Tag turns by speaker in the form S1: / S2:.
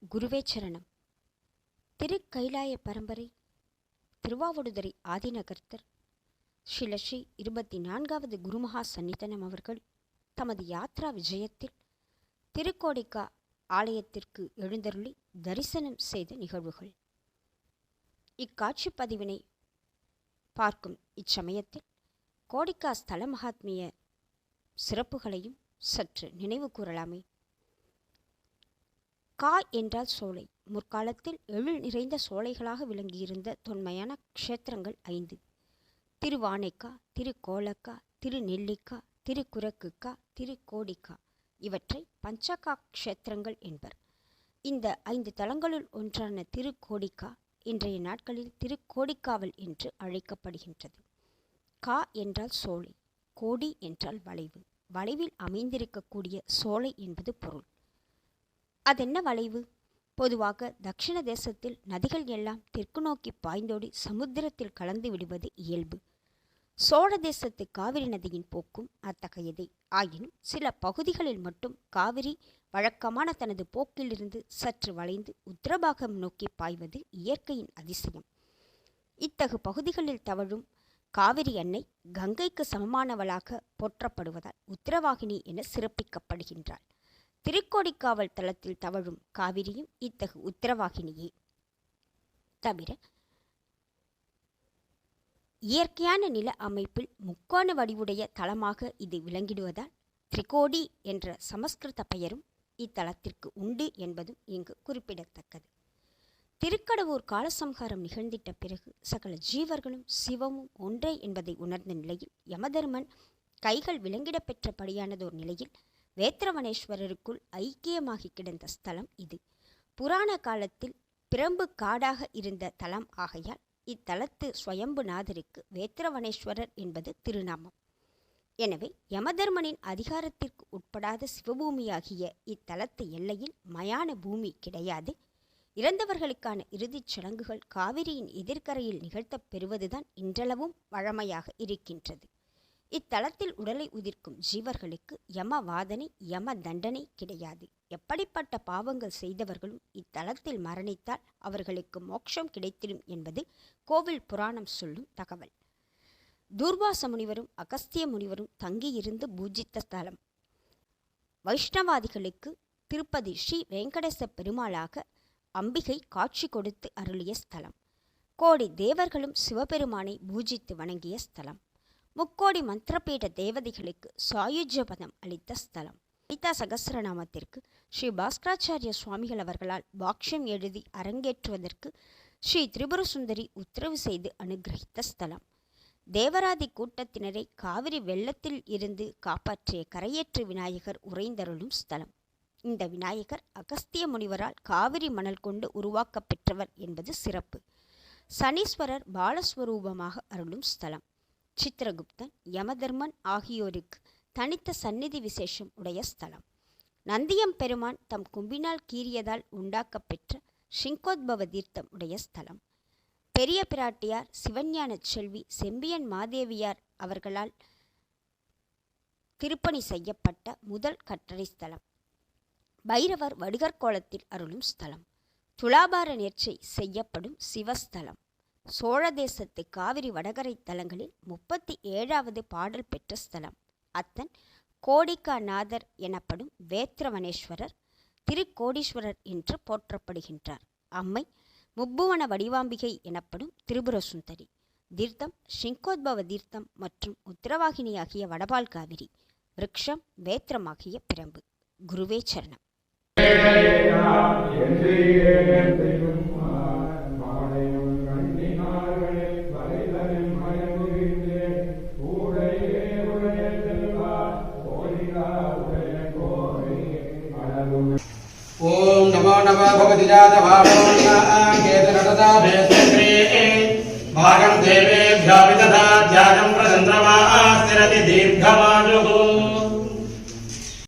S1: குருவே சரணம். திருக்கைலாய பரம்பரை திருவாவடுதுறை ஆதிநகர்த்தர் ஸ்ரீ 24வது குருமகா சந்நிதனம் அவர்கள் தமது யாத்ரா விஜயத்தில் திருக்கோடிக்கா ஆலயத்திற்கு எழுந்தருளி தரிசனம் செய்த நிகழ்வுகள். இக்காட்சி பதிவினை பார்க்கும் இச்சமயத்தில் கோடிக்கா ஸ்தல மகாத்மிய சிறப்புகளையும் சற்று நினைவு கூறலாமே. கா என்றால் சோலை. முற்காலத்தில் எழில் நிறைந்த சோலைகளாக விளங்கியிருந்த தொன்மையான க்ஷேத்திரங்கள் 5: திருவானைக்கா, திருக்கோலக்கா, திருநெல்லிக்கா, திருக்குரக்குக்கா, திருக்கோடிக்கா. இவற்றை பஞ்சகா க்ஷேத்திரங்கள் என்பர். இந்த 5 தலங்களுள் ஒன்றான திருக்கோடிக்கா இன்றைய நாட்களில் திருக்கோடிக்காவல் என்று அழைக்கப்படுகின்றது. கா என்றால் சோலை, கோடி என்றால் வளைவு, வளைவில் அமைந்திருக்கக்கூடிய சோலை என்பது பொருள். அதென்ன வளைவு? பொதுவாக தட்சிண தேசத்தில் நதிகள் எல்லாம் தெற்கு நோக்கி பாய்ந்தோடி சமுத்திரத்தில் கலந்து விடுவது இயல்பு. சோழ தேசத்து காவிரி நதியின் போக்கும் அத்தகையதே. ஆயினும் சில பகுதிகளில் மட்டும் காவிரி வழக்கமான தனது போக்கிலிருந்து சற்று வளைந்து உத்தரபாகம் நோக்கி பாய்வது இயற்கையின் அதிசயம். இத்தகு பகுதிகளில் தவழும் காவிரி அன்னை கங்கைக்கு சமமானவளாக போற்றப்படுவதால் உத்தரவாகினி என சிறப்பிக்கப்படுகின்றாள். திருக்கோடிக்காவல் தலத்தில் தவழும் காவிரியும் இத்தகு உத்தரவாகினியே. தவிர இயற்கையான நில அமைப்பில் முக்கோண வடிவுடைய தலமாக இது விளங்கிடுவதால் திரிகோடி என்ற சமஸ்கிருத பெயரும் இத்தலத்திற்கு உண்டு என்பதும் இங்கு குறிப்பிடத்தக்கது. திருக்கடவூர் காலசம்ஹாரம் நிகழ்ந்திட்ட பிறகு சகல ஜீவர்களும் சிவமும் ஒன்றே என்பதை உணர்ந்த நிலையில் யமதர்மன் கைகள் விலங்கிட பெற்றபடியானதோர் நிலையில் வேத்திரவனேஸ்வரருக்குள் ஐக்கியமாகி கிடந்த ஸ்தலம் இது. புராண காலத்தில் பிரம்பு காடாக இருந்த தலம் ஆகையால் இத்தலத்து ஸ்வயம்புநாதருக்கு வேத்திரவனேஸ்வரர் என்பது திருநாமம். எனவே யமதர்மனின் அதிகாரத்திற்கு உட்படாத சிவபூமியாகிய இத்தலத்து எல்லையில் மயான பூமி கிடையாது. இறந்தவர்களுக்கான இறுதிச் சடங்குகள் காவிரியின் எதிர்கரையில் நிகழ்த்தப் பெறுவதுதான் இன்றளவும் வழமையாக இருக்கின்றது. இத்தலத்தில் உடலை உதிர்க்கும் ஜீவர்களுக்கு யம வாதனை யம தண்டனை கிடையாது. எப்படிப்பட்ட பாவங்கள் செய்தவர்களும் இத்தலத்தில் மரணித்தால் அவர்களுக்கு மோட்சம் கிடைத்திடும் என்பது கோவில் புராணம் சொல்லும் தகவல். தூர்வாச முனிவரும் அகஸ்திய முனிவரும் தங்கியிருந்து பூஜித்த ஸ்தலம். வைஷ்ணவாதிகளுக்கு திருப்பதி ஸ்ரீ வெங்கடேச பெருமாளாக அம்பிகை காட்சி கொடுத்து அருளிய ஸ்தலம். கோடி தேவர்களும் சிவபெருமானை பூஜித்து வணங்கிய ஸ்தலம். முக்கோடி மந்திரபீட தேவதைகளுக்கு சாயுஜ்யபதம் அளித்த ஸ்தலம். லலிதா சகஸ்ரநாமத்திற்கு ஸ்ரீ பாஸ்கராச்சாரிய சுவாமிகள் அவர்களால் பாக்ஷ்யம் எழுதி அரங்கேற்றுவதற்கு ஸ்ரீ திரிபுரசுந்தரி உத்தரவு செய்து அனுகிரகித்த ஸ்தலம். தேவராதி கூட்டத்தினரை காவிரி வெள்ளத்தில் இருந்து காப்பாற்றிய கரையேற்று விநாயகர் உறைந்தருளும் ஸ்தலம். இந்த விநாயகர் அகஸ்திய முனிவரால் காவிரி மணல் கொண்டு உருவாக்க பெற்றவர் என்பது சிறப்பு. சனீஸ்வரர் பாலஸ்வரூபமாக அருளும் ஸ்தலம். சித்திரகுப்தன், யமதர்மன் ஆகியோருக்கு தனித்த சந்நிதி விசேஷம் உடைய ஸ்தலம். நந்தியம் பெருமான் தம் கும்பினால் கீறியதால் உண்டாக்கப்பெற்ற ஷிங்கோத்பவ தீர்த்தம் உடைய ஸ்தலம். பெரிய பிராட்டியார் சிவஞான செல்வி செம்பியன் மாதேவியார் அவர்களால் திருப்பணி செய்யப்பட்ட முதல் கட்டளை ஸ்தலம். பைரவர் வடுகற்கோலத்தில் அருளும் ஸ்தலம். துலாபார நேர்ச்சை செய்யப்படும் சிவஸ்தலம். சோழ தேசத்து காவிரி வடகரை தலங்களில் 37வது பாடல் பெற்ற ஸ்தலம். அத்தன் கோடிக்காநாதர் எனப்படும் வேத்திரவனேஸ்வரர் திருக்கோடீஸ்வரர் என்று போற்றப்படுகின்றார். அம்மை முப்புவன வடிவாம்பிகை எனப்படும் திரிபுரசுந்தரி. தீர்த்தம் ஷிங்கோத்பவ தீர்த்தம் மற்றும் உத்தரவாகினி ஆகிய வடபால் காவிரி. விருட்சம் வேத்திரமாகிய பிரம்பு. குருவே சரணம்.
S2: ஓம் நமோ நம பகவதி பாகம் தேவேभ्यो விததா தியாகம் பிரசந்திரமா ஸ்திரதி தீர்க்கமா